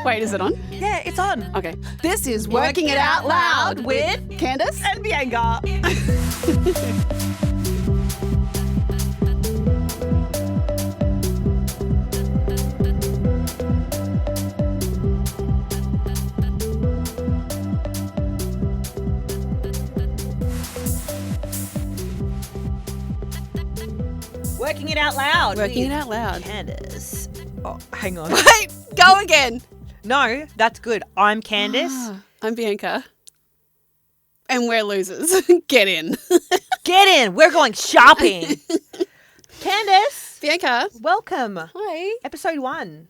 Wait, is it on? Yeah, it's on. Okay. This is Working It Out Loud with Candace and Bianca. Working it out loud. Working It Out Loud. Candace. Oh, hang on. Wait, go again. No, that's good. I'm Candace. I'm Bianca. And we're losers. Get in. Get in. We're going shopping. Candace. Bianca. Welcome. Hi. Episode 1.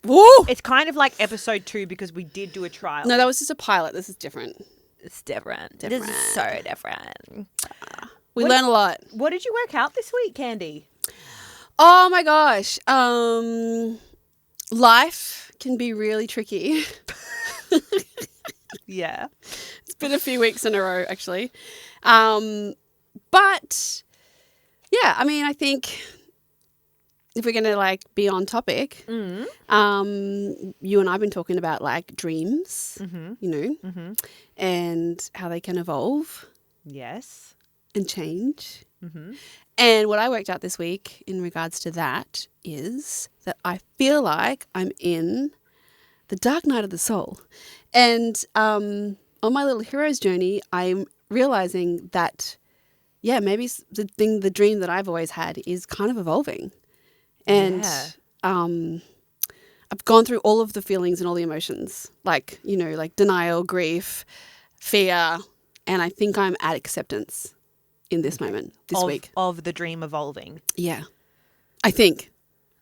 Woo! It's kind of like episode 2 because we did do a trial. No, that was just a pilot. This is different. It's different. This is so different. We learn a lot. What did you work out this week, Candy? Oh my gosh. Life can be really tricky. Yeah. It's been a few weeks in a row, actually. But yeah, I mean, I think if we're going to be on topic, you and I've been talking about dreams, and how they can evolve. Yes. And change. Mm-hmm. And what I worked out this week in regards to that is that I feel like I'm in the dark night of the soul. And on my little hero's journey, I'm realizing that, maybe the dream that I've always had is kind of evolving. And I've gone through all of the feelings and all the emotions, like denial, grief, fear, and I think I'm at acceptance in this moment, this week. Of the dream evolving. Yeah. I think.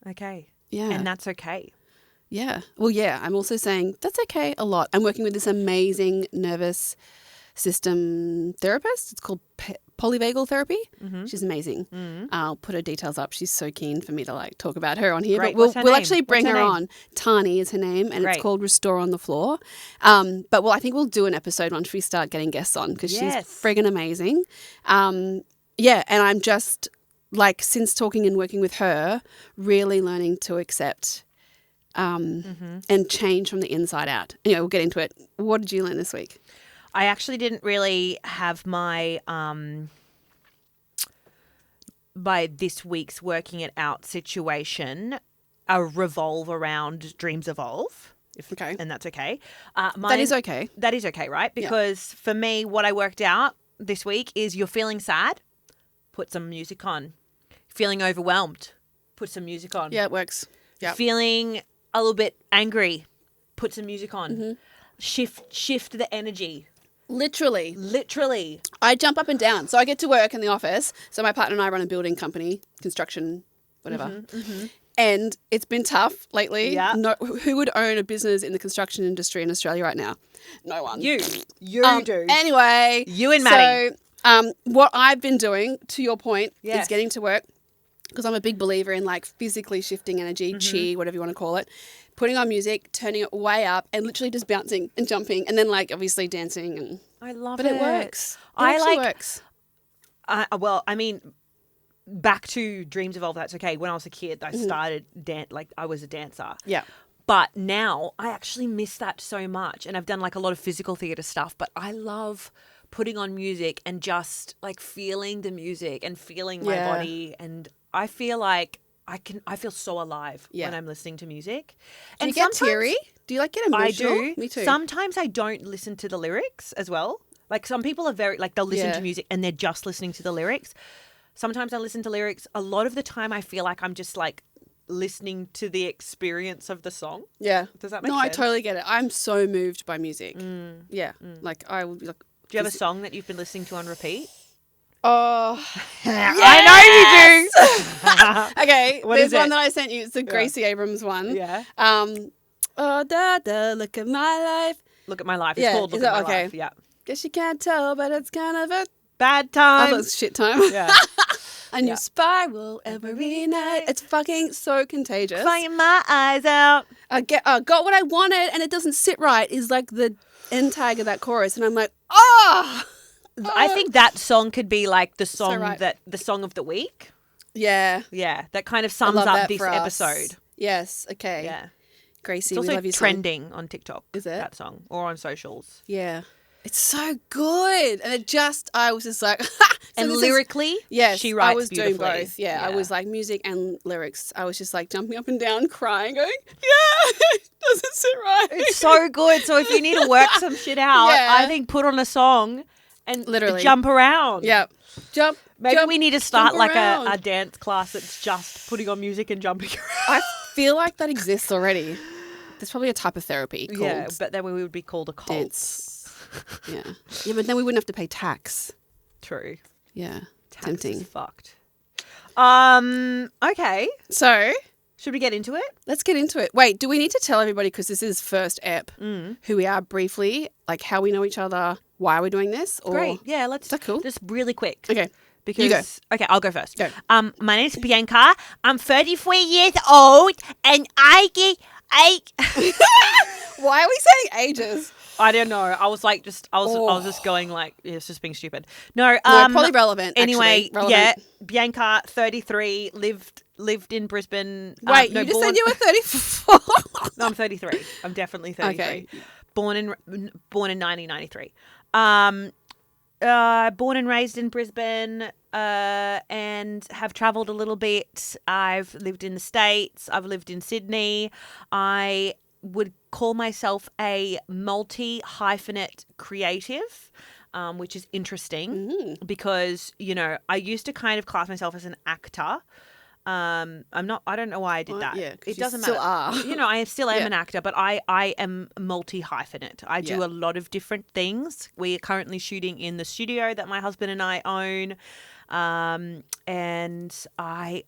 Okay. Yeah. And that's okay. Yeah. Well, yeah, I'm also saying that's okay a lot. I'm working with this amazing nervous system therapist. It's called polyvagal therapy. Mm-hmm. She's amazing. Mm-hmm. I'll put her details up. She's so keen for me to talk about her on here. Great. But we'll name? actually bring her on. Tani is her name, and it's called Restore on the Floor. But I think we'll do an episode once we start getting guests on because she's friggin' amazing. And I'm just since talking and working with her, really learning to accept and change from the inside out. Anyway, we'll get into it. What did you learn this week? I actually didn't really have my by this week's working it out situation revolve around dreams evolve. Okay. And that's okay. That is okay. That is okay, right? Because for me, what I worked out this week is you're feeling sad, put some music on. Feeling overwhelmed, put some music on. Yeah, it works. Yeah. Feeling a little bit angry, put some music on. Mm-hmm. Shift the energy. Literally. I jump up and down. So I get to work in the office. So my partner and I run a building company, construction, whatever. Mm-hmm, mm-hmm. And it's been tough lately. Yeah. Who would own a business in the construction industry in Australia right now? No one. You do. Anyway. You and Maddie. So what I've been doing, to your point, is getting to work. Because I'm a big believer in physically shifting energy, chi, whatever you want to call it, putting on music, turning it way up and literally just bouncing and jumping and then obviously dancing. And I love it. But it works. It works. Well, I mean, back to Dreams Evolve, that's okay. When I was a kid, I started I was a dancer. Yeah. But now I actually miss that so much. And I've done a lot of physical theatre stuff, but I love putting on music and just feeling the music and feeling my body, and I feel like I feel so alive when I'm listening to music. Do you get teary? Do you get emotional? I do. Me too. Sometimes I don't listen to the lyrics as well. Some people are very they'll listen to music and they're just listening to the lyrics. Sometimes I listen to lyrics. A lot of the time I feel like I'm just listening to the experience of the song. Yeah. Does that make sense? No, I totally get it. I'm so moved by music. Yeah. I would be do you have a song that you've been listening to on repeat? Oh, yes! I know you do. Okay, there's one that I sent you. It's the Gracie Abrams one. Yeah. Oh, look at my life. Look at my life. It's called Look at My Life. Yeah. Guess you can't tell, but it's kind of a bad time. Oh, that's shit time. Yeah. And you spiral every night. It's fucking so contagious. Crying my eyes out. I got what I wanted, and it doesn't sit right. Is the end tag of that chorus, and I'm like, oh. I think that song could be the song the song of the week. Yeah. Yeah. That kind of sums up this episode. Yes. Okay. Yeah. Gracie, it's we also love you. trending on TikTok. Is it? That song or on socials? Yeah. It's so good. And I was just like... and lyrically, she writes I was doing beautifully. both. Yeah, I was like music and lyrics. I was just like jumping up and down, crying, going, yeah, doesn't sit right. It's so good. So if you need to work some shit out, I think put on a song and literally jump around. Yeah. Maybe we need to start like a dance class that's just putting on music and jumping around. I feel like that exists already. There's probably a type of therapy called... Yeah, but then we would be called a cult. Dance. Yeah, but then we wouldn't have to pay tax. True. Yeah, tax tempting. Is fucked. Okay. So, should we get into it? Let's get into it. Wait, do we need to tell everybody, because this is first ep, who we are briefly, like how we know each other, why we're doing this? Or... Great. Yeah, let's. Is that cool? Just really quick. Okay. Because, you go. Okay, I'll go first. Go. My name's Bianca. I'm 34 years old, and I Why are we saying ages? I don't know. I was like, I was just going like, it's just being stupid. No, probably relevant. Anyway, relevant. Yeah, Bianca, 33, lived in Brisbane. Wait, you just said you were 34. No, I'm 33. I'm definitely 33. Okay. Born in 1993. Born and raised in Brisbane, and have travelled a little bit. I've lived in the States. I've lived in Sydney. I would call myself a multi-hyphenate creative, which is interesting because, I used to kind of class myself as an actor. I don't know why I did that. Yeah, it doesn't matter. Are. I still am an actor, but I am multi-hyphenate. I do a lot of different things. We are currently shooting in the studio that my husband and I own. And I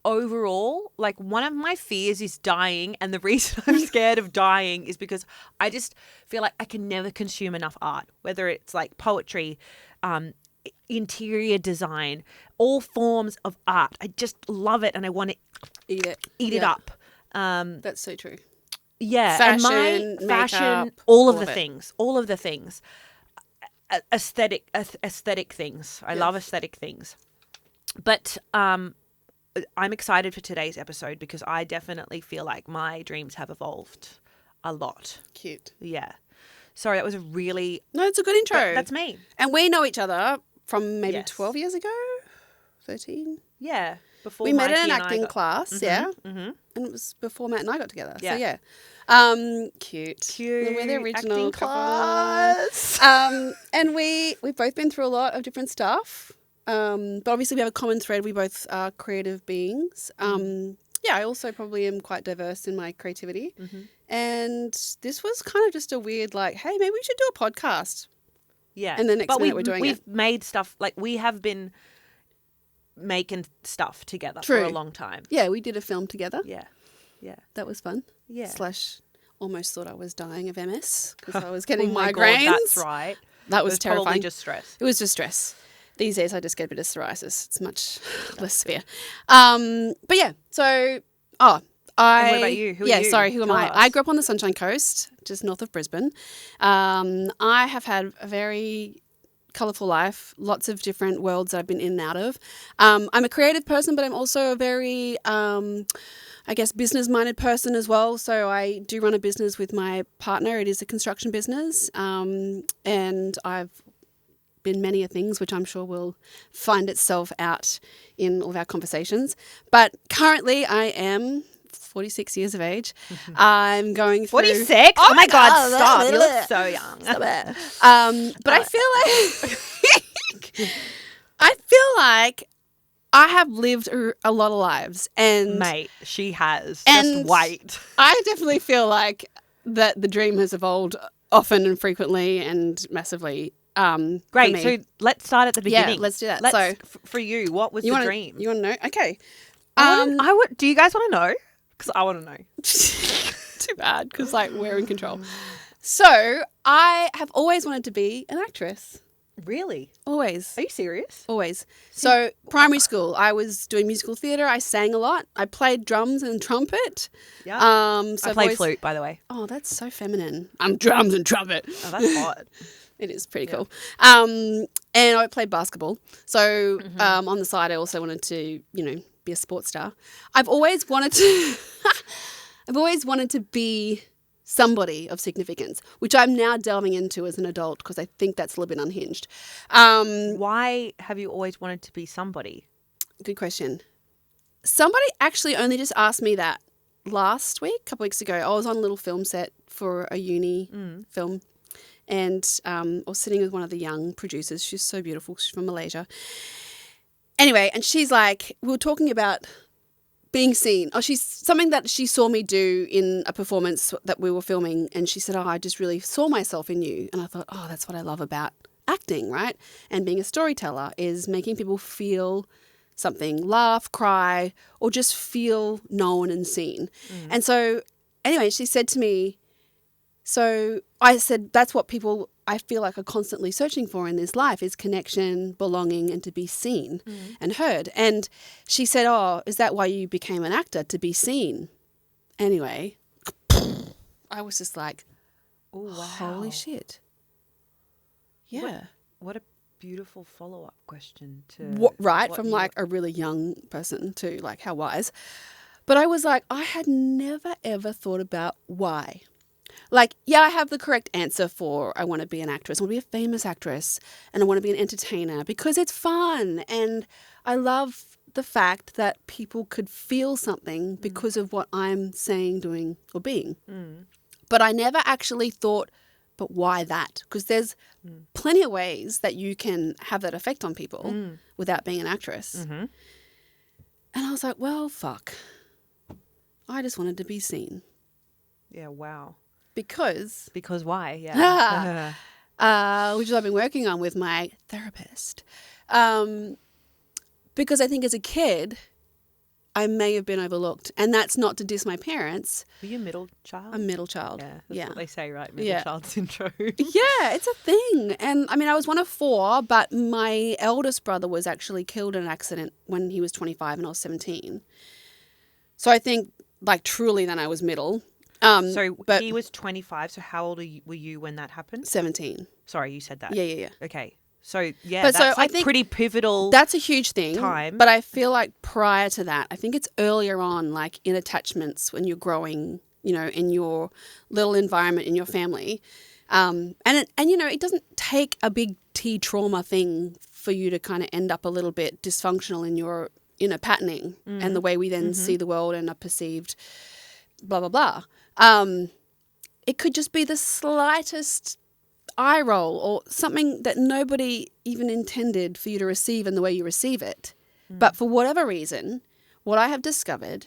overall, like, one of my fears is dying. And the reason I'm scared of dying is because I just feel like I can never consume enough art, whether it's like poetry, interior design, all forms of art. I just love it. And I want to eat it up. That's so true. Yeah. Fashion, and my fashion, makeup, all of the things. Aesthetic things. I love aesthetic things. But I'm excited for today's episode because I definitely feel like my dreams have evolved a lot. Cute. Yeah. Sorry, that was a really... No, it's a good intro. That's me. And we know each other from maybe 12 years ago? 13? Yeah. Before we met Mikey in an acting class, Mm-hmm. And it was before Matt and I got together. Yeah. So, yeah. Cute. We're the original acting class. And we've both been through a lot of different stuff. But obviously we have a common thread. We both are creative beings. I also probably am quite diverse in my creativity. Mm-hmm. And this was kind of just a weird, like, hey, maybe we should do a podcast. Yeah. And the next minute we're doing it. We've made stuff, like, we have been making stuff together for a long time. Yeah, we did a film together. Yeah. Yeah. That was fun. Yeah. / almost thought I was dying of MS because I was getting migraines. God, that's right. That was terrifying. Probably just stress. It was just stress. These days I just get a bit of psoriasis. It's much less severe. But yeah, so and what about you? Who are you? Who am I? I grew up on the Sunshine Coast, just north of Brisbane. I have had a very colourful life, lots of different worlds that I've been in and out of. I'm a creative person, but I'm also a very business-minded person as well. So I do run a business with my partner. It is a construction business. And I've been many things, which I'm sure will find itself out in all of our conversations. But currently I am 46 years of age. I'm going through... 46? Oh my God, stop. You look so young. But I feel like I have lived a lot of lives. And mate, she has. And just wait. I definitely feel like that the dream has evolved often and frequently and massively. Great. So let's start at the beginning. Yeah, let's do that. For you, what was the dream? You want to know? Okay. Do you guys want to know? Because I want to know. Too bad, because we're in control. So I have always wanted to be an actress. Really? Always. Are you serious? Always. So primary school, I was doing musical theatre. I sang a lot. I played drums and trumpet. Yeah. So I played flute, by the way. Oh, that's so feminine. I'm drums and trumpet. Oh, that's hot. It is pretty cool. And I played basketball. So on the side, I also wanted to, be a sports star. I've always wanted to... I've always wanted to be somebody of significance, which I'm now delving into as an adult because I think that's a little bit unhinged. Why have you always wanted to be somebody? Good question. Somebody actually only just asked me that last week, a couple weeks ago. I was on a little film set for a uni film, and I was sitting with one of the young producers. She's so beautiful. She's from Malaysia. Anyway, and she's like, we were talking about being seen. She's something that she saw me do in a performance that we were filming, and she said, I just really saw myself in you. And I thought, that's what I love about acting, right? And being a storyteller is making people feel something, laugh, cry, or just feel known and seen. And so anyway, she said to me, so I said, that's what people I feel like are constantly searching for in this life is connection, belonging, and to be seen and heard. And she said, is that why you became an actor, to be seen? Anyway, I was just like, wow. Holy shit. Yeah. What a beautiful follow-up question to from like a really young person to like how wise. But I was like, I had never ever thought about why. Like, yeah, I have the correct answer for I want to be an actress. I want to be a famous actress and I want to be an entertainer because it's fun. And I love the fact that people could feel something because of what I'm saying, doing, or being. But I never actually thought, but why that? Because there's plenty of ways that you can have that effect on people without being an actress. And I was like, well, fuck. I just wanted to be seen. Yeah, wow. Because why? Yeah. Which I've been working on with my therapist. Because I think as a kid, I may have been overlooked. And that's not to diss my parents. Were you a middle child? A middle child. Yeah, that's what they say, right? Middle child syndrome. Yeah, it's a thing. And I mean, I was one of 4, but my eldest brother was actually killed in an accident when he was 25 and I was 17. So I think like truly then I was middle. But he was 25. So how old were you when that happened? 17. Sorry, you said that. Yeah. Okay. So, yeah, but that's I think pretty pivotal. That's a huge thing. Time. But I feel like prior to that, I think it's earlier on, like in attachments when you're growing, in your little environment, in your family. It doesn't take a big T trauma thing for you to kind of end up a little bit dysfunctional in your, patterning and the way we then see the world and are perceived, blah, blah, blah. It could just be the slightest eye roll or something that nobody even intended for you to receive in the way you receive it. But for whatever reason, what I have discovered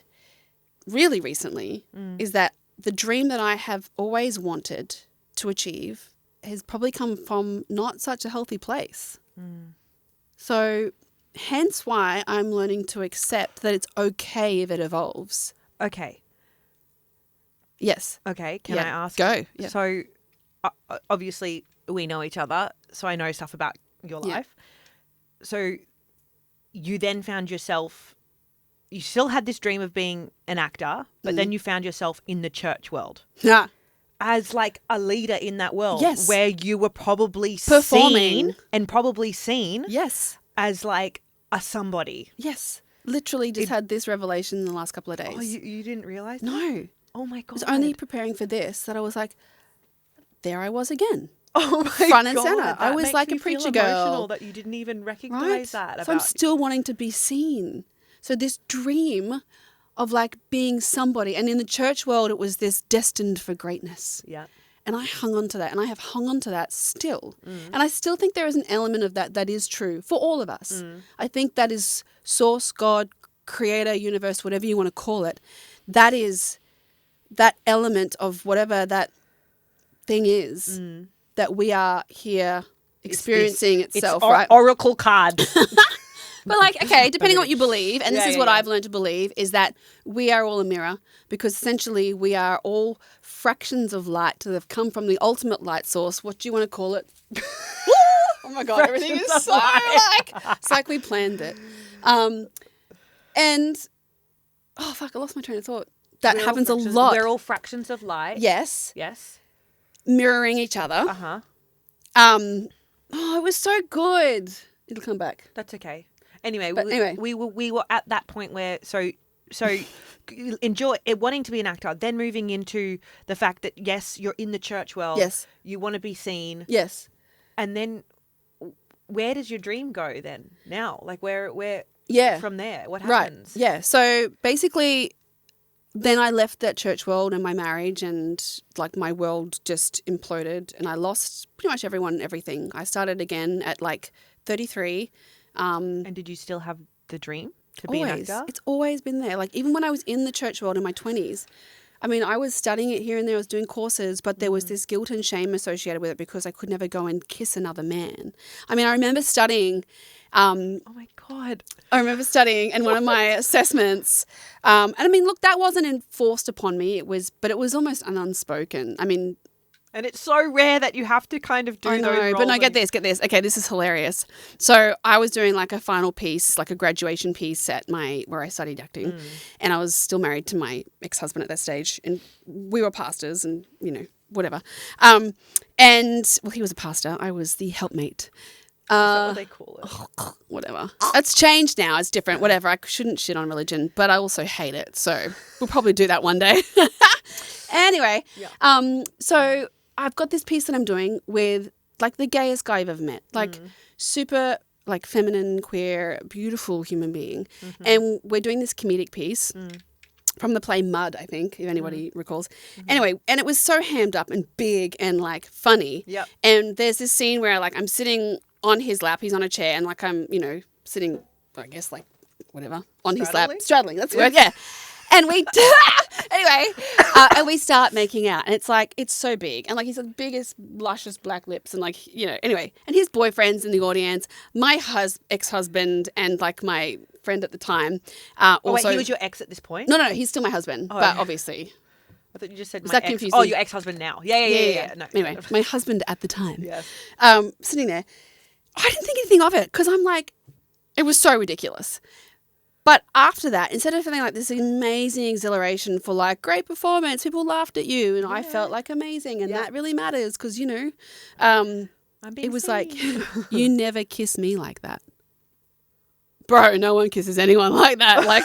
really recently is that the dream that I have always wanted to achieve has probably come from not such a healthy place. So hence why I'm learning to accept that it's okay if it evolves. Okay. Yes. Okay. Can I ask? Go. Yeah. So obviously we know each other, so I know stuff about your life. So you then found yourself, you still had this dream of being an actor, but then you found yourself in the church world. Yeah. As like a leader in that world. Yes. Where you were probably performing seen. Yes. As like a somebody. Yes. Literally just had this revelation in the last couple of days. Oh, you didn't realize that? No. Oh my God. I was only preparing for this that I was like, there I was again. Oh my God. Front and center. That I was like a preacher girl. Emotional that you didn't even recognize that. So I'm still wanting to be seen. So this dream of like being somebody, and in the church world, it was this destined for greatness. Yeah. And I hung on to that, and I have hung on to that still. And I still think there is an element of that is true for all of us. I think that is source, God, creator, universe, whatever you want to call it. That is that element of whatever that thing is that we are here experiencing itself, right? Oracle card. But like, okay, depending on what you believe, and this is what I've learned to believe, is that we are all a mirror, because essentially we are all fractions of light that have come from the ultimate light source. What do you want to call it? Oh my God, everything is so like, it's like we planned it. And, oh fuck, I lost my train of thought. That happens a lot. We're all fractions of light. Yes. Yes. Mirroring each other. Uh-huh. Oh, it was so good. It'll come back. That's okay. Anyway, But we were at that point where, so enjoy wanting to be an actor, then moving into the fact that, yes, you're in the church world. Yes. You want to be seen. Yes. And then where does your dream go then now? Like where from there? What happens? Right. Yeah. So basically then I left that church world and my marriage, and like my world just imploded and I lost pretty much everyone and everything. I started again at like 33. And did you still have the dream to be an actor? It's always been there. Like even when I was in the church world in my 20s, I mean, I was studying it here and there. I was doing courses, but there was this guilt and shame associated with it because I could never go and kiss another man. I mean, I remember studying. Oh my God. I remember studying in one of my assessments. And I mean, look, that wasn't enforced upon me. But it was almost an unspoken. I mean. And it's so rare that you have to kind of do those roles. But no, get this. Okay, this is hilarious. So I was doing like a final piece, like a graduation piece at where I studied acting. And I was still married to my ex-husband at that stage. And we were pastors and, whatever. And, well, he was a pastor. I was the helpmate. Is that what they call it? Whatever. It's changed now. It's different. Whatever. I shouldn't shit on religion, but I also hate it. So we'll probably do that one day. Anyway, so I've got this piece that I'm doing with like the gayest guy I've ever met. Like super like feminine, queer, beautiful human being. And we're doing this comedic piece. From the play Mud, I think, if anybody recalls. Anyway, and it was so hammed up and big and like funny. Yep. And there's this scene where like I'm sitting on his lap, he's on a chair, and like I'm, sitting, I guess like whatever, on his lap. Straddling, that's the word, yeah. And we, anyway, and we start making out. And it's like, it's so big. And like he's the biggest, luscious black lips. And like, anyway. And his boyfriend's in the audience, my ex-husband and like my friend at the time. Also, wait, he was your ex at this point? No, he's still my husband. Oh, but obviously. I thought you just said my ex. Confusing? Oh, your ex-husband now. Yeah. No. Anyway, my husband at the time. Yes. Sitting there. I didn't think anything of it because I'm like, it was so ridiculous. But after that, instead of feeling like this amazing exhilaration for like great performance, people laughed at you and I felt like amazing, and that really matters because, it was like, you never kiss me like that. Bro, no one kisses anyone like that. Like,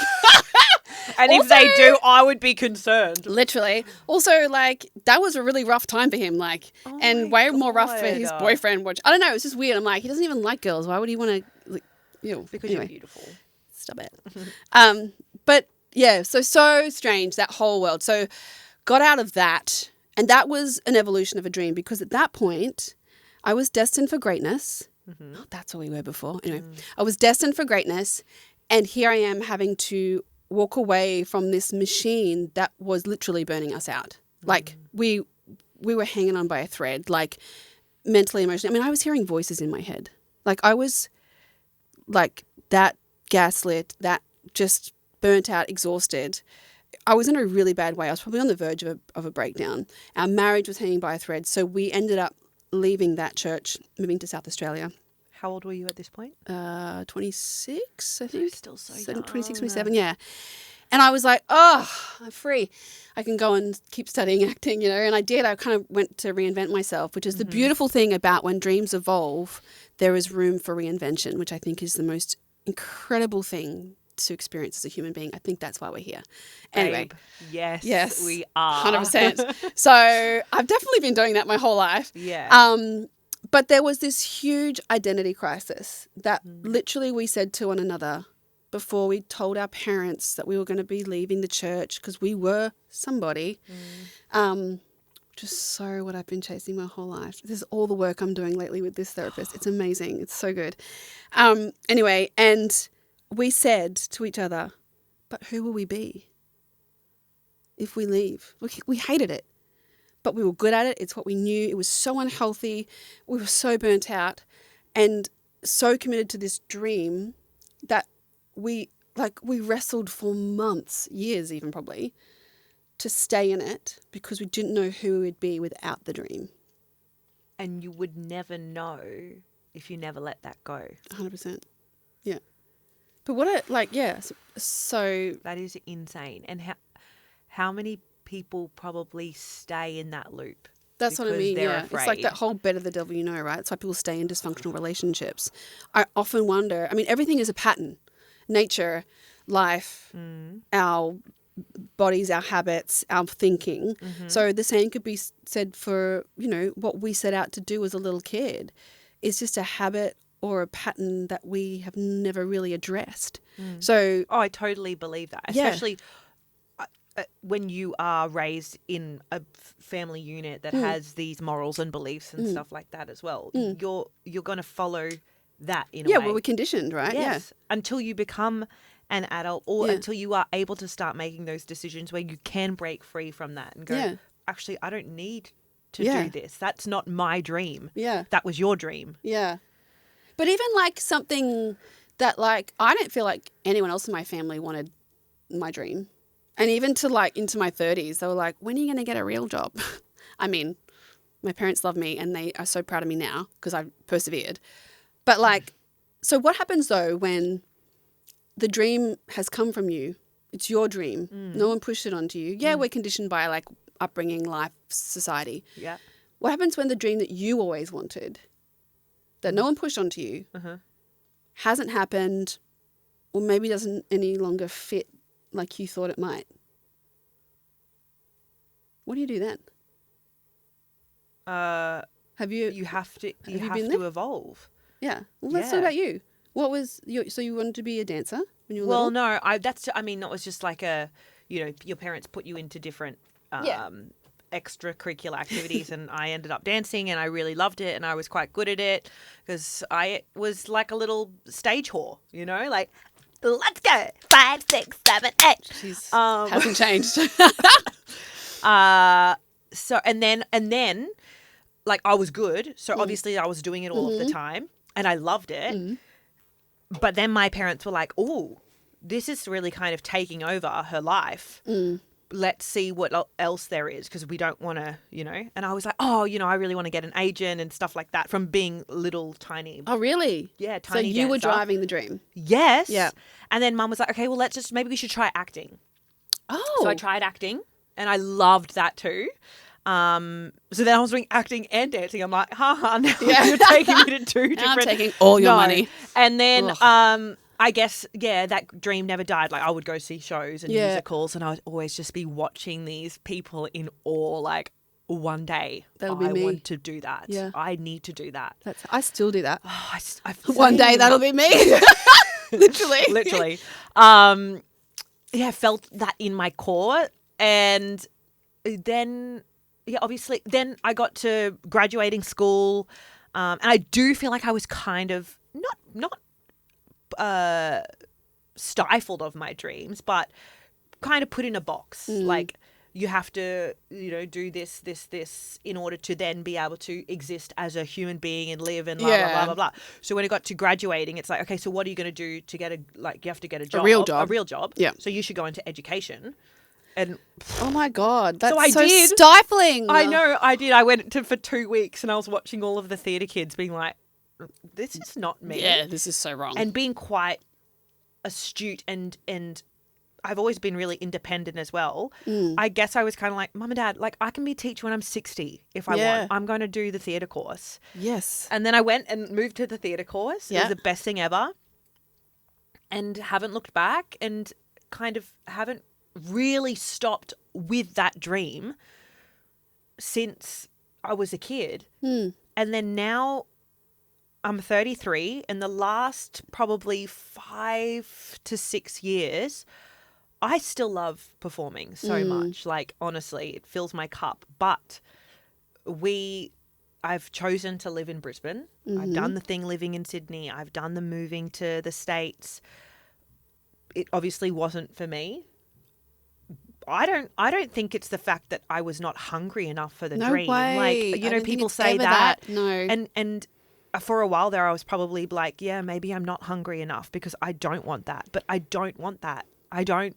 and also, if they do, I would be concerned. Literally. Also, like, that was a really rough time for him, like, and way more rough for his boyfriend. Which, I don't know, it was just weird. I'm like, he doesn't even like girls. Why would he want to, like, because you're beautiful. Stop it. But yeah, so strange, that whole world. So got out of that, and that was an evolution of a dream because at that point I was destined for greatness. Oh, that's what we were before. Anyway, I was destined for greatness, and here I am having to walk away from this machine that was literally burning us out. Like we were hanging on by a thread, like mentally, emotionally. I mean, I was hearing voices in my head. Like I was like that gaslit, that just burnt out, exhausted. I was in a really bad way. I was probably on the verge of a breakdown. Our marriage was hanging by a thread. So we ended up leaving that church, moving to South Australia. How old were you at this point? 26, I think. You're still so young. 26, 27, yeah. And I was like, oh, I'm free. I can go and keep studying acting, and I did. I kind of went to reinvent myself, which is the beautiful thing about when dreams evolve, there is room for reinvention, which I think is the most incredible thing to experience as a human being. I think that's why we're here. Anyway. Babe, yes, we are. 100%. So I've definitely been doing that my whole life. Yeah. But there was this huge identity crisis that literally we said to one another before we told our parents that we were going to be leaving the church because we were somebody. Which is so what I've been chasing my whole life. This is all the work I'm doing lately with this therapist. It's amazing. It's so good. Anyway, and we said to each other, but who will we be if we leave? We hated it, but we were good at it. It's what we knew. It was so unhealthy. We were so burnt out and so committed to this dream that we wrestled for months, years even probably, to stay in it because we didn't know who we would be without the dream. And you would never know if you never let that go. 100%. Yeah. But so that is insane. And how many people probably stay in that loop? That's what I mean, yeah. Afraid. It's like that whole bed of the devil, right? It's why people stay in dysfunctional relationships. I often wonder, I mean, everything is a pattern. Nature, life, our bodies, our habits, our thinking. So the same could be said for, what we set out to do as a little kid. It's just a habit or a pattern that we have never really addressed. So, I totally believe that, especially when you are raised in a family unit that has these morals and beliefs and stuff like that as well. You're going to follow that in a way. Yeah, well, we're conditioned, right? Yes, until you become an adult or until you are able to start making those decisions where you can break free from that and go, actually, I don't need to do this. That's not my dream. Yeah. That was your dream. Yeah. But even like something that like I don't feel like anyone else in my family wanted my dream. And even to like into my 30s, they were like, when are you going to get a real job? I mean, my parents love me and they are so proud of me now because I persevered. But like, so what happens though when the dream has come from you? It's your dream. No one pushed it onto you. Yeah, we're conditioned by like upbringing, life, society. Yeah. What happens when the dream that you always wanted, that no one pushed onto you, hasn't happened or maybe doesn't any longer fit like you thought it might? What do you do then? Have you? You have to. You have you have been to there? evolve. Yeah. Well, let's talk about you. What was your? So you wanted to be a dancer when you were Well, little? no. That was just like your parents put you into different extracurricular activities, and I ended up dancing, and I really loved it, and I was quite good at it because I was like a little stage whore, like. Let's go. 5, 6, 7, 8. She's hasn't changed. So and then like I was good. So obviously I was doing it all of the time and I loved it. But then my parents were like, "Oh, this is really kind of taking over her life. Let's see what else there is because we don't want to, And I was like, "Oh, I really want to get an agent and stuff like that from being little tiny." Oh, really? Yeah, tiny So you were dancer. driving the dream. Yes. Yeah. And then Mum was like, "Okay, well, maybe we should try acting." Oh. So I tried acting and I loved that too. So then I was doing acting and dancing. I'm like, now you're taking me to two different. I'm taking all your money. And then I guess, that dream never died. Like I would go see shows and musicals and I would always just be watching these people in awe. Like one day That'll be me. I want to do that. Yeah. I need to do that. I still do that. Oh, One day that'll be me. Literally. Felt that in my core. And then, obviously, then I got to graduating school. And I do feel like I was kind of not stifled of my dreams, but kind of put in a box. Like, you have to, do this in order to then be able to exist as a human being and live and blah, blah, blah, blah, blah. So when it got to graduating, it's like, okay, so what are you going to do to get you have to get a job. A real job. Yeah. So you should go into education. And oh my God, that's I so did. stifling. I know, I did. I went for 2 weeks and I was watching all of the theatre kids being like, this is not me. Yeah, this is so wrong. And being quite astute and I've always been really independent as well. I guess I was kind of like, Mum and Dad, like I can be a teacher when I'm 60 if I want. I'm going to do the theatre course. Yes. And then I went and moved to the theatre course. It was the best thing ever. And haven't looked back and kind of haven't really stopped with that dream since I was a kid. And then now I'm 33 and the last probably 5 to 6 years, I still love performing so much. Like, honestly, it fills my cup. But I've chosen to live in Brisbane. I've done the thing living in Sydney. I've done the moving to the States. It obviously wasn't for me. I don't think it's the fact that I was not hungry enough for the dream. Way. Like, people say that. No. And for a while there, I was probably like, yeah, maybe I'm not hungry enough because I don't want that. But I don't want that. I don't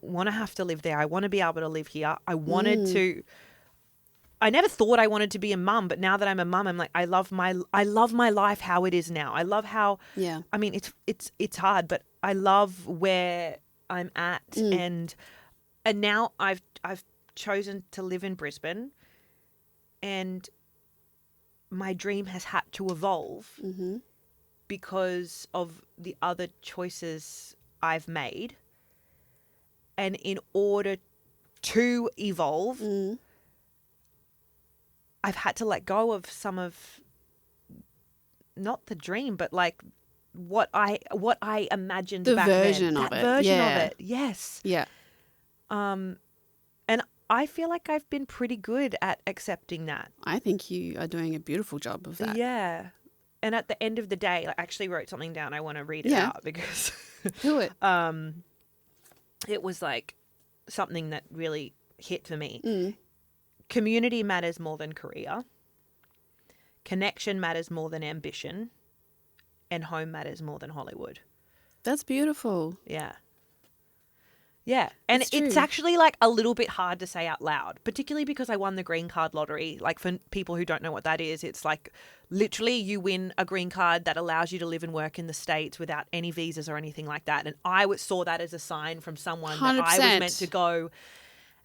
want to have to live there. I want to be able to live here. I never thought I wanted to be a mum, but now that I'm a mum, I'm like, I love my life how it is now. I love how, I mean, it's hard, but I love where I'm at. And now I've chosen to live in Brisbane and my dream has had to evolve because of the other choices I've made. And in order to evolve, I've had to let go of some of, not the dream, but like what I imagined the back version then. of That it. version Yeah. of it. Yes. Yeah. And I feel like I've been pretty good at accepting that. I think you are doing a beautiful job of that. Yeah. And at the end of the day, I actually wrote something down. I want to read it out because Do it. it was like something that really hit for me. Community matters more than career. Connection matters more than ambition. And home matters more than Hollywood. That's beautiful. Yeah. Yeah. And It's it's true. actually like a little bit hard to say out loud, particularly because I won the green card lottery. Like for people who don't know what that is, it's like literally you win a green card that allows you to live and work in the States without any visas or anything like that. And I saw that as a sign from someone that I was 100%. meant to go.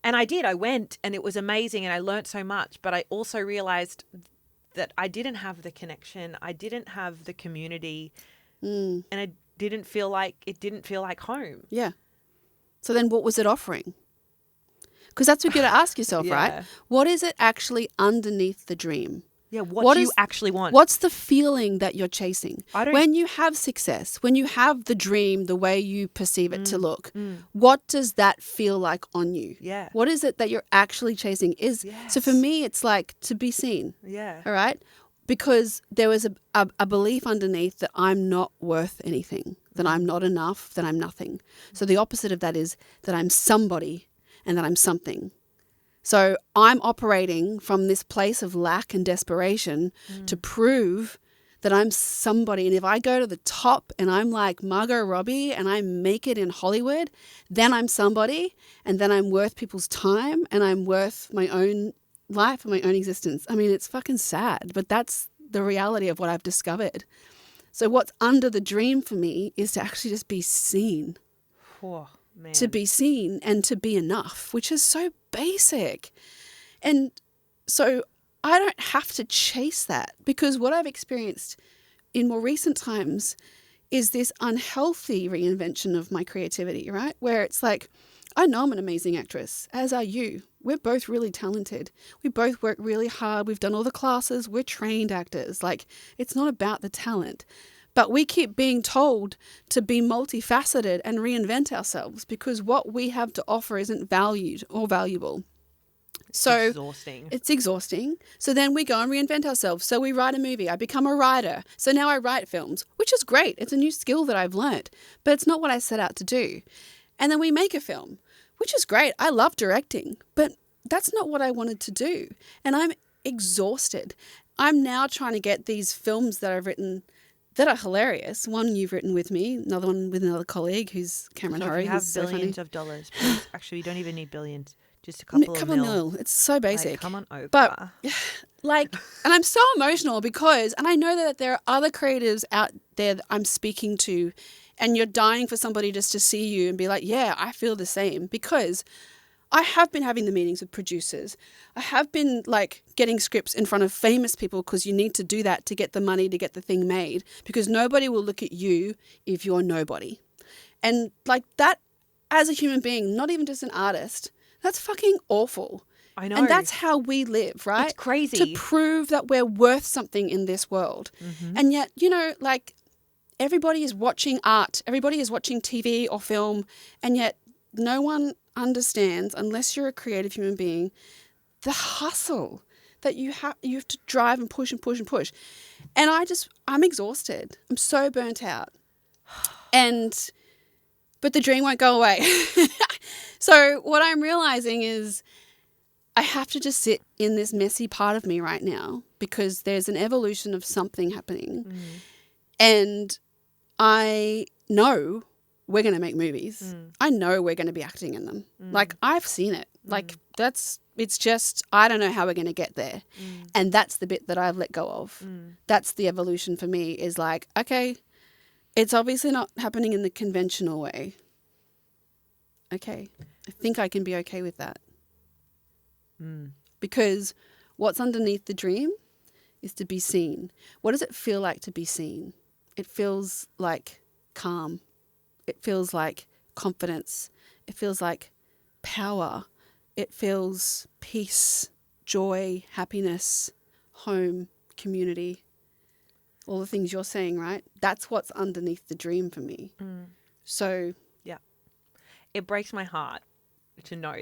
And I did. I went and it was amazing and I learned so much. But I also realized that I didn't have the connection. I didn't have the community. And it didn't feel like home. Yeah. So then what was it offering? Because that's what you got to ask yourself, right? What is it actually underneath the dream? Yeah, what do you actually want? What's the feeling that you're chasing? I don't- When you have success, when you have the dream, the way you perceive it to look, what does that feel like on you? Yeah. What is it that you're actually chasing? So for me, it's like to be seen. Yeah. All right? Because there was a belief underneath that I'm not worth anything, that I'm not enough, that I'm nothing. So the opposite of that is that I'm somebody and that I'm something. So I'm operating from this place of lack and desperation to prove that I'm somebody. And if I go to the top and I'm like Margot Robbie and I make it in Hollywood, then I'm somebody and then I'm worth people's time and I'm worth my own life and my own existence. I mean, it's fucking sad, but that's the reality of what I've discovered. So what's under the dream for me is to actually just be seen. Oh, man. To be seen and to be enough, which is so basic. And so I don't have to chase that, because what I've experienced in more recent times is this unhealthy reinvention of my creativity, right? Where it's like, I know I'm an amazing actress, as are you. We're both really talented. We both work really hard. We've done all the classes. We're trained actors. Like, it's not about the talent. But we keep being told to be multifaceted and reinvent ourselves because what we have to offer isn't valued or valuable. So exhausting. It's exhausting. So then we go and reinvent ourselves. So we write a movie. I become a writer. So now I write films, which is great. It's a new skill that I've learnt, but it's not what I set out to do. And then we make a film, which is great. I love directing, but that's not what I wanted to do. And I'm exhausted. I'm now trying to get these films that I've written that are hilarious. One you've written with me, another one with another colleague who's Cameron Horry. You have billions of dollars. Please. Actually, you don't even need billions. Just a couple of mil. It's so basic. Like, come on over. But like, and I'm so emotional because, and I know that there are other creatives out there that I'm speaking to, and you're dying for somebody just to see you and be like, yeah, I feel the same, because I have been having the meetings with producers. I have been like getting scripts in front of famous people, because you need to do that to get the money to get the thing made, because nobody will look at you if you're nobody. And like that, as a human being, not even just an artist, that's fucking awful. I know. And that's how we live, right? It's crazy. To prove that we're worth something in this world. Mm-hmm. And yet, you know, like everybody is watching art. Everybody is watching TV or film. And yet no one understands, unless you're a creative human being, the hustle that you have to drive and push and push and push. And I'm exhausted. I'm so burnt out. But the dream won't go away. So what I'm realizing is I have to just sit in this messy part of me right now, because there's an evolution of something happening. Mm. And I know we're going to make movies. Mm. I know we're going to be acting in them. Mm. Like, I've seen it. Like, it's just, I don't know how we're going to get there. Mm. And that's the bit that I've let go of. Mm. That's the evolution for me, is like, okay, it's obviously not happening in the conventional way. Okay, I think I can be okay with that. Mm. Because what's underneath the dream is to be seen. What does it feel like to be seen? It feels like calm. It feels like confidence. It feels like power. It feels peace, joy, happiness, home, community, all the things you're saying, right? That's what's underneath the dream for me. So yeah, it breaks my heart to know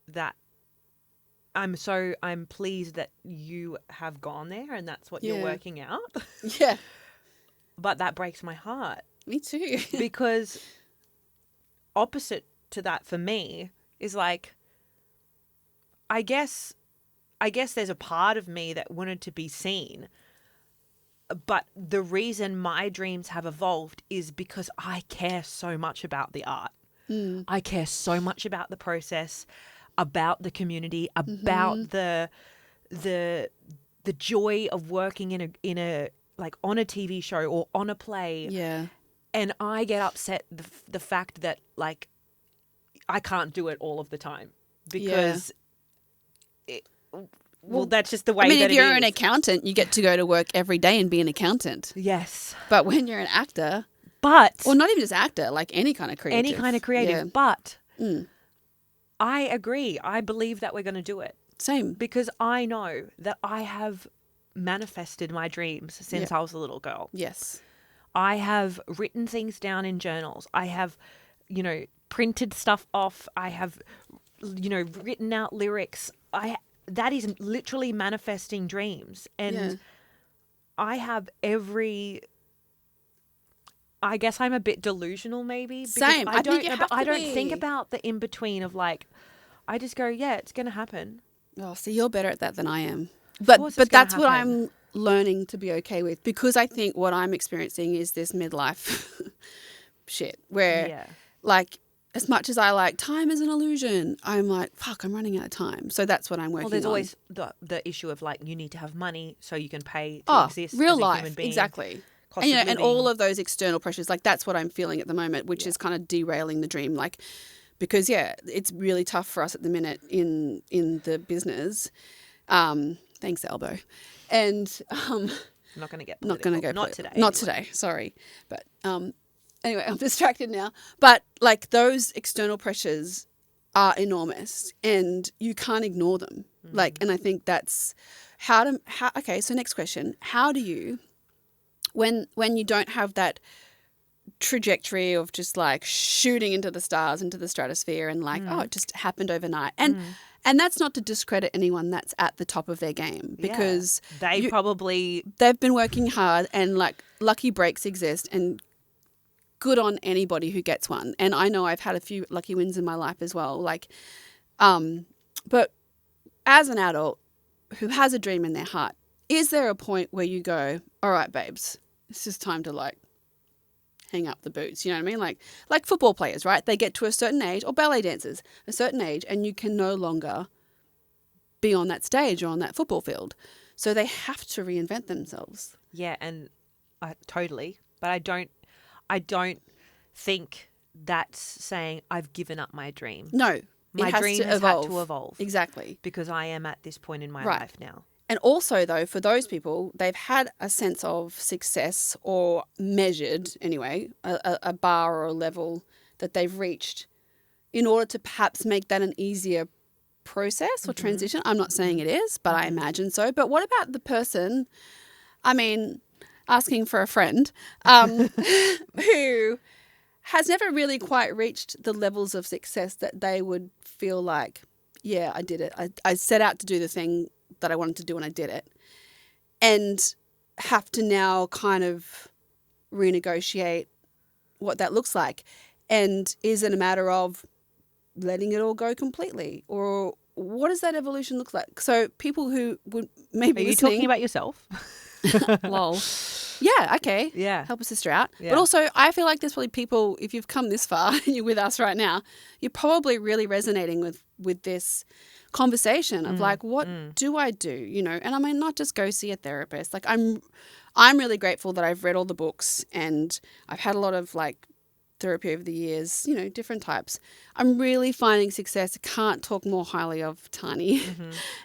that I'm pleased that you have gone there and that's what you're working out. Yeah. But that breaks my heart. Me too. Because opposite to that for me is like, I guess there's a part of me that wanted to be seen. But the reason my dreams have evolved is because I care so much about the art. I care so much about the process, about the community, about the joy of working in a like on a TV show or on a play. Yeah. And I get upset the fact that like I can't do it all of the time because well, that's just the way. I mean, that if you're it an is. accountant, you get to go to work every day and be an accountant. Yes. But when you're an actor, or not even just actor, like any kind of creative. Any kind of creative. Yeah. But I agree. I believe that we're going to do it. Same. Because I know that I have manifested my dreams since I was a little girl. Yes. I have written things down in journals. I have, printed stuff off. I have, written out lyrics. That is literally manifesting dreams. And I have I guess I'm a bit delusional maybe. Same. I don't think about the in-between of like, I just go, yeah, it's going to happen. Oh, so you're better at that than I am. But that's what I'm learning to be okay with, because I think what I'm experiencing is this midlife shit where like, as much as I like time is an illusion, I'm like, fuck, I'm running out of time. So that's what I'm working on. Well, there's always the issue of like, you need to have money so you can pay to exist real as a life, human being. exactly. And all of those external pressures, like that's what I'm feeling at the moment, which is kind of derailing the dream. Like, because it's really tough for us at the minute in the business. Thanks, Elbow. And I'm not going to get not going to go not today. Not today, sorry. But anyway, I'm distracted now. But like those external pressures are enormous and you can't ignore them. Like, and I think that's okay, so next question. How do you, when you don't have that trajectory of just like shooting into the stars, into the stratosphere and like, it just happened overnight. And that's not to discredit anyone that's at the top of their game, because they've been working hard and like lucky breaks exist and good on anybody who gets one. And I know I've had a few lucky wins in my life as well. Like, but as an adult who has a dream in their heart, is there a point where you go, all right, babes, it's just time to like hang up the boots, you know what I mean? Like football players, right? They get to a certain age, or ballet dancers, a certain age, and you can no longer be on that stage or on that football field. So they have to reinvent themselves. Yeah, and totally. But I don't think that's saying I've given up my dream. No, my dream has had to evolve. Exactly. Because I am at this point in my life now. And also, though, for those people, they've had a sense of success, or measured anyway, a bar or a level that they've reached in order to perhaps make that an easier process or transition. I'm not saying it is, but I imagine so. But what about the person, I mean, asking for a friend, who has never really quite reached the levels of success that they would feel like, yeah, I did it. I set out to do the thing that I wanted to do and I did it, and have to now kind of renegotiate what that looks like. And is it a matter of letting it all go completely, or what does that evolution look like? So people who would maybe Are you talking about yourself? Lol. Yeah, okay. Yeah. Help a sister out. Yeah. But also I feel like there's probably people, if you've come this far and you're with us right now, you're probably really resonating with this conversation of like, what do I do? You know, and I mean, not just go see a therapist. Like I'm really grateful that I've read all the books and I've had a lot of like therapy over the years, you know, different types. I'm really finding success. I can't talk more highly of Tani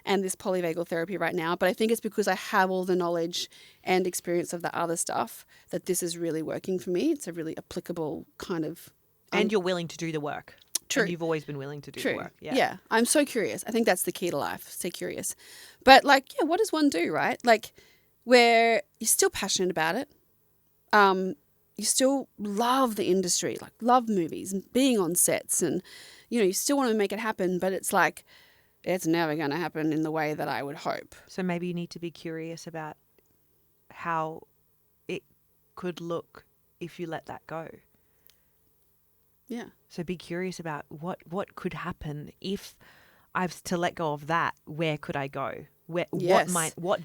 and this polyvagal therapy right now, but I think it's because I have all the knowledge and experience of the other stuff that this is really working for me. It's a really applicable kind of... and you're willing to do the work. True. And you've always been willing to do the work. Yeah. Yeah. I'm so curious. I think that's the key to life. Stay curious. But like, yeah, what does one do, right? Like where you're still passionate about it. You still love the industry, like love movies and being on sets and, you know, you still want to make it happen, but it's like, it's never going to happen in the way that I would hope. So maybe you need to be curious about how it could look if you let that go. Yeah. So be curious about what could happen if I was to let go of that. Where could I go? What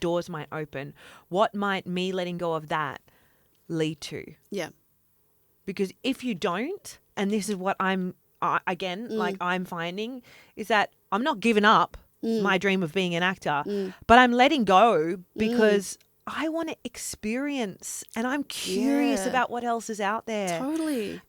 doors might open? What might me letting go of that lead to? Yeah. Because if you don't, and this is what I'm finding, is that I'm not giving up my dream of being an actor, but I'm letting go because I want to experience and I'm curious about what else is out there. Totally.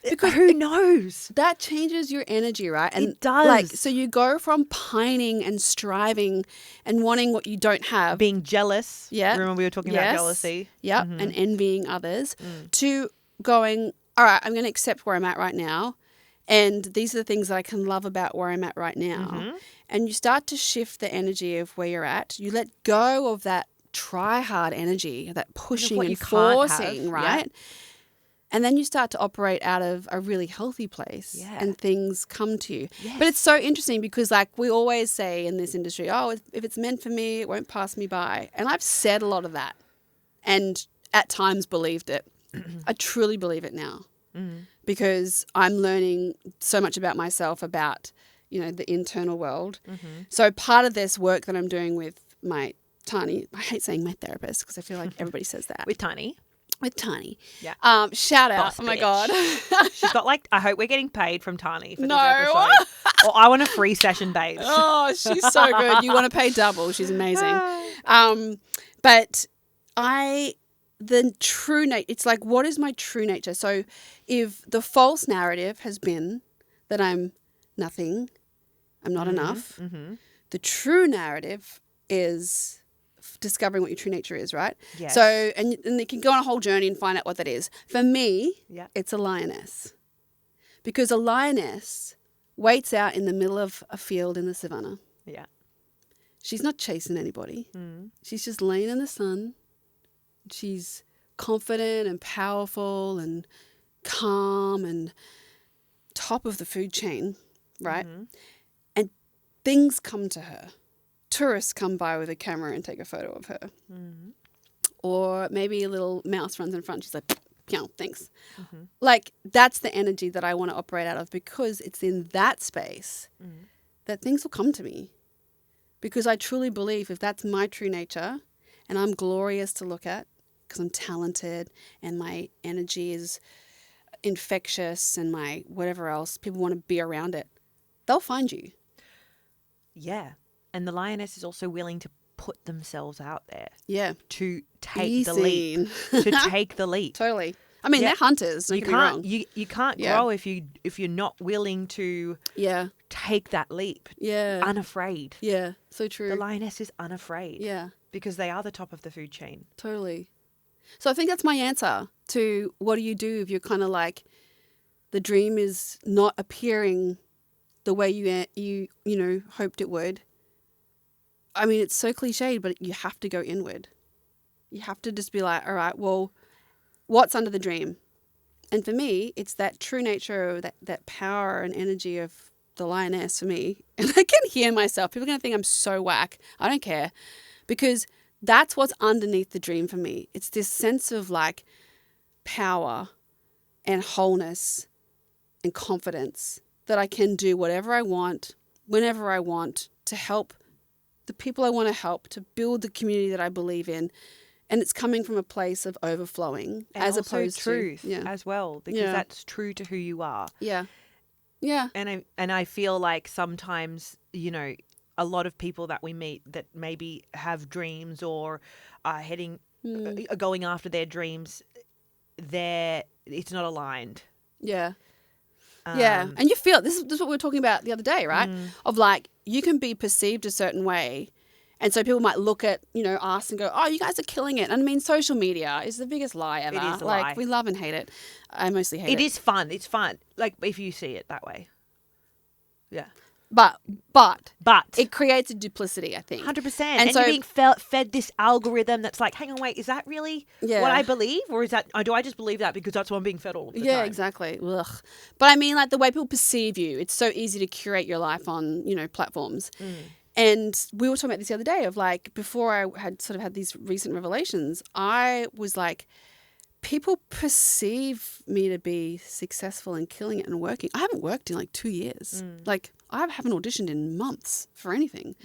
Because who knows? That changes your energy, right? And it does. Like, so you go from pining and striving and wanting what you don't have. Being jealous. Yeah. Remember we were talking about jealousy? Yep. And envying others to going, all right, I'm going to accept where I'm at right now. And these are the things that I can love about where I'm at right now. And you start to shift the energy of where you're at. You let go of that try hard energy, that pushing and forcing, right? Yeah. And then you start to operate out of a really healthy place and things come to you. Yes. But it's so interesting because like we always say in this industry, oh, if it's meant for me, it won't pass me by. And I've said a lot of that and at times believed it. I truly believe it now because I'm learning so much about myself, about, you know, the internal world. So part of this work that I'm doing with my Tani, I hate saying my therapist because I feel like everybody says that. With Tani. Yeah. Shout out. Boss oh my bitch. God. She's got like, I hope we're getting paid from Tani for this No. episode. Or I want a free session, babes. Oh, she's so good. You want to pay double. She's amazing. But the true nature, it's like, what is my true nature? So if the false narrative has been that I'm nothing, I'm not enough, the true narrative is discovering what your true nature is, right? Yes. So, and you can go on a whole journey and find out what that is. For me, it's a lioness. Because a lioness waits out in the middle of a field in the savannah. Yeah. She's not chasing anybody. She's just laying in the sun. She's confident and powerful and calm and top of the food chain, right? And things come to her. Tourists come by with a camera and take a photo of her. Or maybe a little mouse runs in front. She's like, yeah, thanks. Like, that's the energy that I want to operate out of because it's in that space that things will come to me. Because I truly believe if that's my true nature and I'm glorious to look at because I'm talented and my energy is infectious and my whatever else, people want to be around it, they'll find you. Yeah. And the lioness is also willing to put themselves out there. Yeah. To take the leap. To take the leap. Totally. I mean, they're hunters. You can't grow if you're not willing to take that leap. Yeah. Unafraid. Yeah. So true. The lioness is unafraid. Yeah. Because they are the top of the food chain. Totally. So I think that's my answer to what do you do if you're kind of like the dream is not appearing the way you know hoped it would. I mean, it's so cliched, but you have to go inward. You have to just be like, all right, well, what's under the dream? And for me, it's that true nature, that power and energy of the lioness for me. And I can hear myself. People are going to think I'm so whack. I don't care. Because that's what's underneath the dream for me. It's this sense of like power and wholeness and confidence that I can do whatever I want, whenever I want, to help the people I want to help, to build the community that I believe in. And it's coming from a place of overflowing and as also opposed truth to as well, because that's true to who you are. Yeah. Yeah. And I feel like sometimes, you know, a lot of people that we meet that maybe have dreams or are going after their dreams, their it's not aligned. Yeah. Yeah. And you feel, this is what we were talking about the other day, right? Of like, you can be perceived a certain way. And so people might look at, us and go, oh, you guys are killing it. And I mean, social media is the biggest lie ever. It is a like, lie. We love and hate it. I mostly hate it. It is fun. It's fun. Like, if you see it that way. Yeah. But it creates a duplicity, I think. 100%. And so, you're being fed this algorithm that's like, hang on, wait, is that really what I believe? Or is that, do I just believe that because that's what I'm being fed all the time? Yeah, exactly. Ugh. But I mean, like the way people perceive you, it's so easy to curate your life on, platforms. And we were talking about this the other day of like, before I had sort of had these recent revelations, I was like, people perceive me to be successful and killing it and working. I haven't worked in like 2 years. Like I haven't auditioned in months for anything.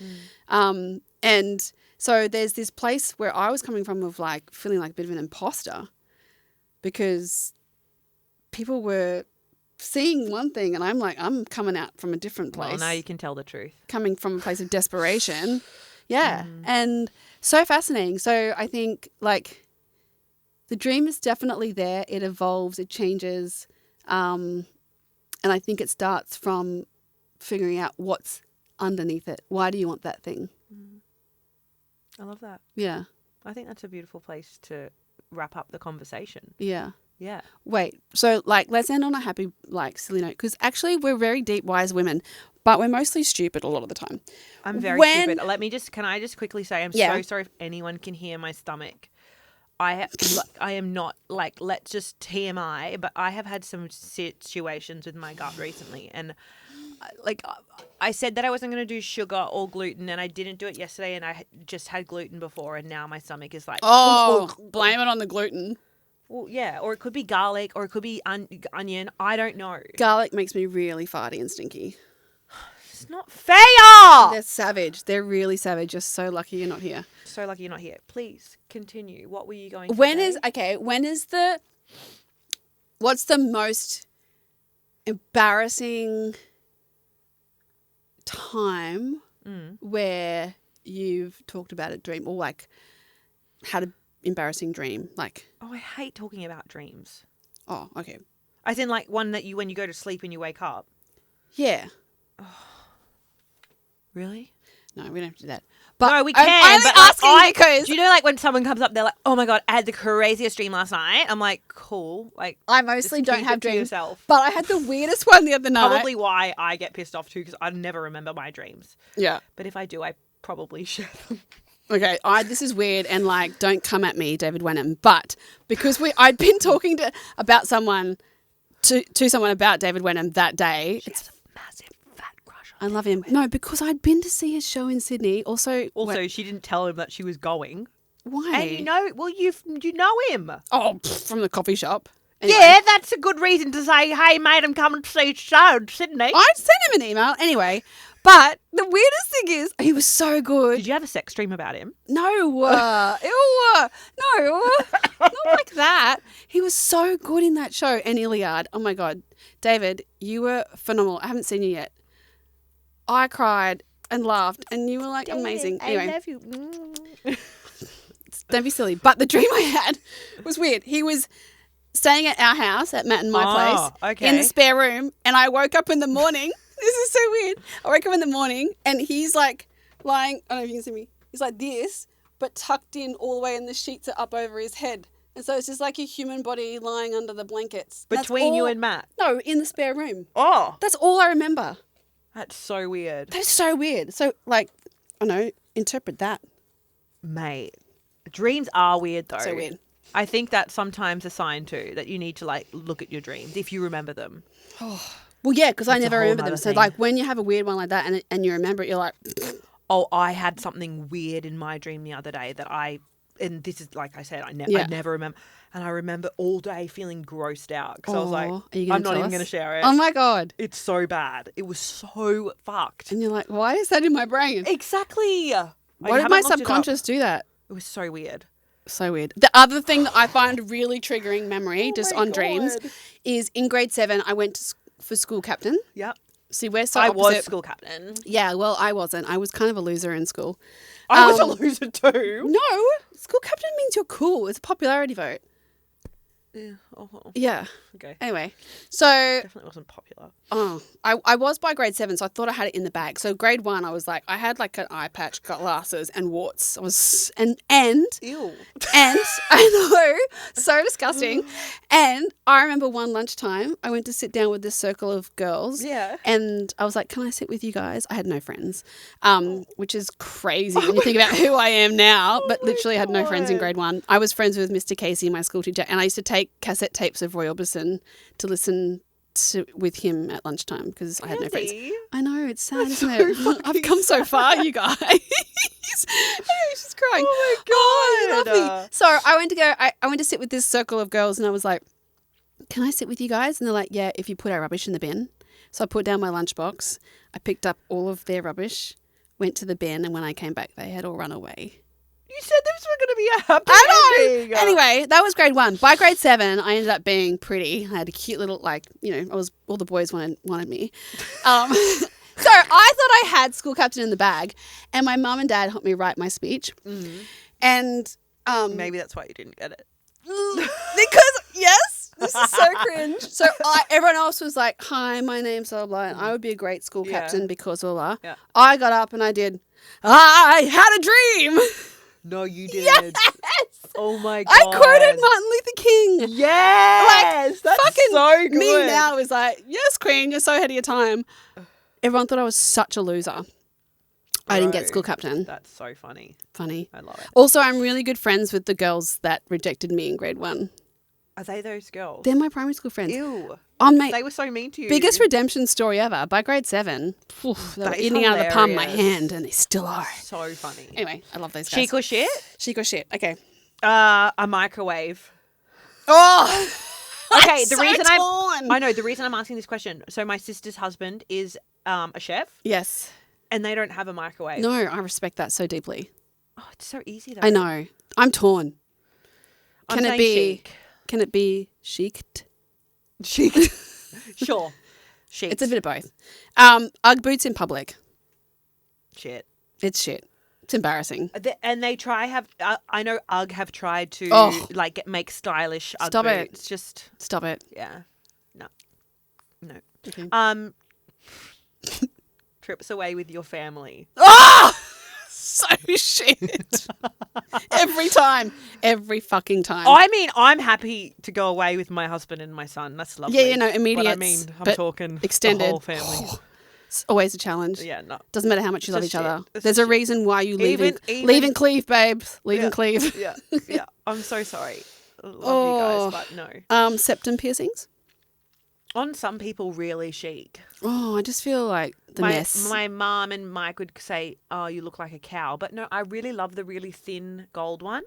And so there's this place where I was coming from of like feeling like a bit of an imposter because people were seeing one thing and I'm like, I'm coming out from a different place. Well, now you can tell the truth. Coming from a place of desperation. Yeah. And so fascinating. So I think like the dream is definitely there. It evolves, it changes. And I think it starts from figuring out what's underneath it. Why do you want that thing? I love that. Yeah. I think that's a beautiful place to wrap up the conversation. Yeah. Yeah. Wait, so like let's end on a happy, like silly note because actually we're very deep, wise women, but we're mostly stupid a lot of the time. I'm very stupid. Can I just quickly say I'm so sorry if anyone can hear my stomach. I am not like, let's just TMI, but I have had some situations with my gut recently. And like I said that I wasn't going to do sugar or gluten and I didn't do it yesterday and I just had gluten before and now my stomach is like. Blame it on the gluten. Well, yeah, or it could be garlic or it could be onion. I don't know. Garlic makes me really farty and stinky. It's not fair. They're savage. They're really savage. You're so lucky you're not here. So lucky you're not here. Please continue. What were you going to say? What's the most embarrassing time where you've talked about a dream or like had an embarrassing dream? Like, I hate talking about dreams. Oh, okay. As in like one that when you go to sleep and you wake up. Yeah. Oh. Really? No, we don't have to do that. But no, we can. I'm but asking because do you know like when someone comes up, they're like, "Oh my god, I had the craziest dream last night." I'm like, "Cool." Like I mostly don't have dreams, yourself. But I had the weirdest one the other night. Probably why I get pissed off too because I never remember my dreams. Yeah. But if I do, I probably share them. Okay, this is weird and like don't come at me, David Wenham. But because I'd been talking about someone to someone about David Wenham that day. She has a massive fat crush I love him. No, because I'd been to see his show in Sydney. Also, she didn't tell him that she was going. Why? And you know him. Oh, from the coffee shop. Anyway. Yeah, that's a good reason to say, hey, mate, I'm coming to see your show in Sydney. I'd send him an email. Anyway, but the weirdest thing is he was so good. Did you have a sex dream about him? No. Ew. No. Not like that. He was so good in that show. And Iliad. Oh, my God. David, you were phenomenal. I haven't seen you yet. I cried and laughed and you were like amazing. Anyway. I love you. Don't be silly. But the dream I had was weird. He was staying at our house, at Matt and my place, in the spare room, and I woke up in the morning. This is so weird. I woke up in the morning, and he's like lying. I don't know if you can see me. He's like this, but tucked in all the way, and the sheets are up over his head. And so it's just like a human body lying under the blankets. Between you and Matt? No, in the spare room. Oh. That's all I remember. That's so weird. That is so weird. So, like, I don't know, interpret that. Mate, dreams are weird, though. So weird. I think that's sometimes a sign too that you need to like look at your dreams if you remember them. Oh. Well, yeah, because I never remember them. So like when you have a weird one like that and you remember it, you're like, oh, I had something weird in my dream the other day and this is like I said, I never remember. And I remember all day feeling grossed out because I was like, I'm not even going to share it. Oh my God. It's so bad. It was so fucked. And you're like, why is that in my brain? Exactly. Why did my subconscious do that? It was so weird. So weird. The other thing that I find really triggering memory dreams is in grade 7, I went for school captain. Yep. See, we're so opposite. I was school captain. Yeah, well, I wasn't. I was kind of a loser in school. I was a loser too. No, school captain means you're cool. It's a popularity vote. Yeah, Oh, well. Yeah. Okay. Anyway, so definitely wasn't popular. Oh, I was by grade 7, so I thought I had it in the bag. So grade 1, I was like, I had like an eye patch, glasses, and warts. I was and Ew. and I know, so disgusting. And I remember one lunchtime, I went to sit down with this circle of girls. Yeah. And I was like, "Can I sit with you guys?" I had no friends, which is crazy when you think about who I am now. But literally, I had no friends in grade 1. I was friends with Mr. Casey, my school teacher, and I used to take cassette tapes of Roy Orbison to listen with him at lunchtime because I had no friends. I know, it's sad, isn't it? I've come so far, you guys. She's crying. Oh my God. You love me. So I went to sit with this circle of girls and I was like, "Can I sit with you guys?" And they're like, "Yeah, if you put our rubbish in the bin." So I put down my lunchbox. I picked up all of their rubbish, went to the bin, and when I came back, they had all run away. You said this was going to be a happy ending. Anyway, that was grade 1. By grade 7, I ended up being pretty. I had a cute little, all the boys wanted me. So I thought I had school captain in the bag, and my mum and dad helped me write my speech. Mm-hmm. And maybe that's why you didn't get it. Because yes, this is so cringe. So everyone else was like, "Hi, my name's blah blah," and I would be a great school captain because blah blah. Yeah. I got up and I did. I had a dream. No, you didn't. Yes. Oh my God. I quoted Martin Luther King. Yes. That's fucking so good. Me now is like, "Yes, Queen, you're so ahead of your time." Everyone thought I was such a loser. I didn't get school captain. That's so funny. Funny. I love it. Also, I'm really good friends with the girls that rejected me in grade 1. Are they those girls? They're my primary school friends. Ew. Mate, they were so mean to you. Biggest redemption story ever. By grade 7, they were eating out of the palm of my hand, and they still are. So funny. Anyway, I love those guys. Chic or shit? Chic or shit. Okay. A microwave. Oh. Okay. The reason I'm asking this question. So my sister's husband is a chef. Yes. And they don't have a microwave. No, I respect that so deeply. Oh, it's so easy though. I know. I'm torn. Can it be chic? Can it be chic? Chic. Sure. Chic. It's a bit of both. Ugg boots in public. Shit. It's shit. It's embarrassing. And they I know UGG have tried to make stylish UGG Stop boots. it. Just stop it. Yeah. No. Okay. Trips away with your family. Oh! So shit. Every time. Every fucking time. I mean, I'm happy to go away with my husband and my son. That's lovely. Yeah, immediate. But I mean, I'm talking extended. The whole family. It's always a challenge. Yeah, no. Doesn't matter how much you love each other. There's a shit. reason why you leave and cleave, babes. Leave and cleave. Yeah, yeah. I'm so sorry. I love you guys, but no. Septum piercings? On some people, really chic. Oh, I just feel like the mess. My mum and Mike would say, "Oh, you look like a cow," but no, I really love the really thin gold one.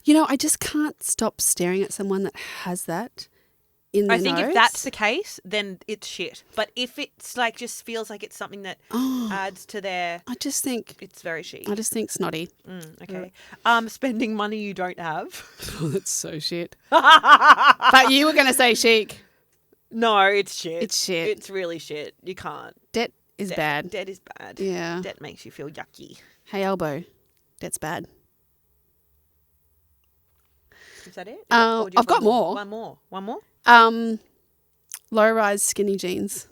I just can't stop staring at someone that has that in their nose. If that's the case, then it's shit. But if it's just feels like it's something that adds to their, I just think it's very chic. I just think snotty. Okay. Spending money you don't have. Oh, that's so shit. But you were going to say chic. No, it's shit. It's shit. It's really shit. You can't. Debt is bad. Debt is bad. Yeah. Debt makes you feel yucky. Hey, elbow. Debt's bad. Is that it? I've got more. One more? Low-rise skinny jeans.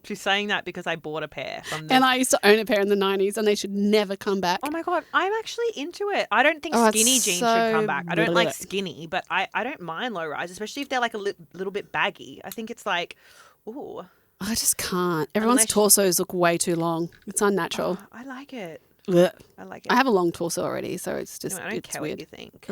She's saying that because I bought a pair from them. And I used to own a pair in the 90s and they should never come back. Oh my God, I'm actually into it. I don't think skinny jeans should come back. I don't like skinny, but I don't mind low rise, especially if they're a little bit baggy. I think it's ooh. I just can't. Everyone's torsos look way too long. It's unnatural. I like it. Blech. I like it. I have a long torso already, so it's just I don't care weird. what you think.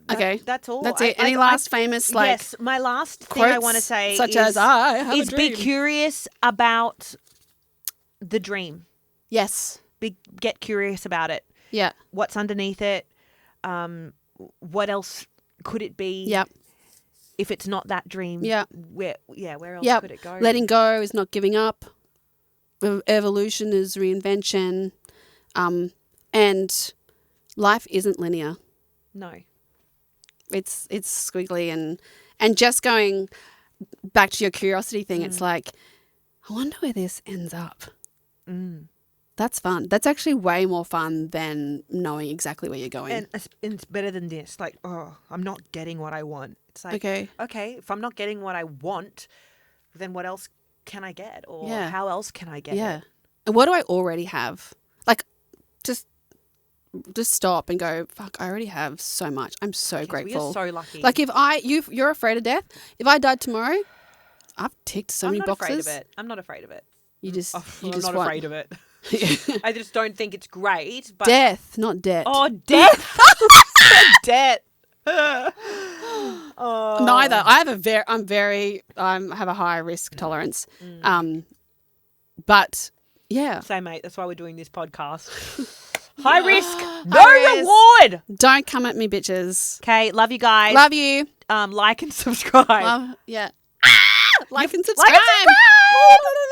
Okay. That's all. That's it. Any last famous yes, my last thing I want to say such as I have is a dream. Be curious about the dream. Yes. Get curious about it. Yeah. What's underneath it? What else could it be? Yep. If it's not that dream, where else could it go? Letting go is not giving up. Evolution is reinvention. And life isn't linear. No. It's squiggly and just going back to your curiosity thing, it's like, I wonder where this ends up. That's fun. That's actually way more fun than knowing exactly where you're going. And it's better than this. Like, oh, I'm not getting what I want. It's like, okay, if I'm not getting what I want, then what else can I get? Or how else can I get it? And what do I already have? Like, just stop and go, fuck, I already have so much. I'm so grateful. We are so lucky. Like, you're afraid of death. If I died tomorrow, I've ticked so many boxes. I'm not afraid of it. I'm not afraid of it. I just don't think it's great. But death, not debt. Oh, death. Debt. Neither. I have a high risk tolerance. But yeah. Same, mate. That's why we're doing this podcast. High risk, no reward. Don't come at me, bitches. Okay, love you guys. Love you. Like and subscribe. Like and subscribe.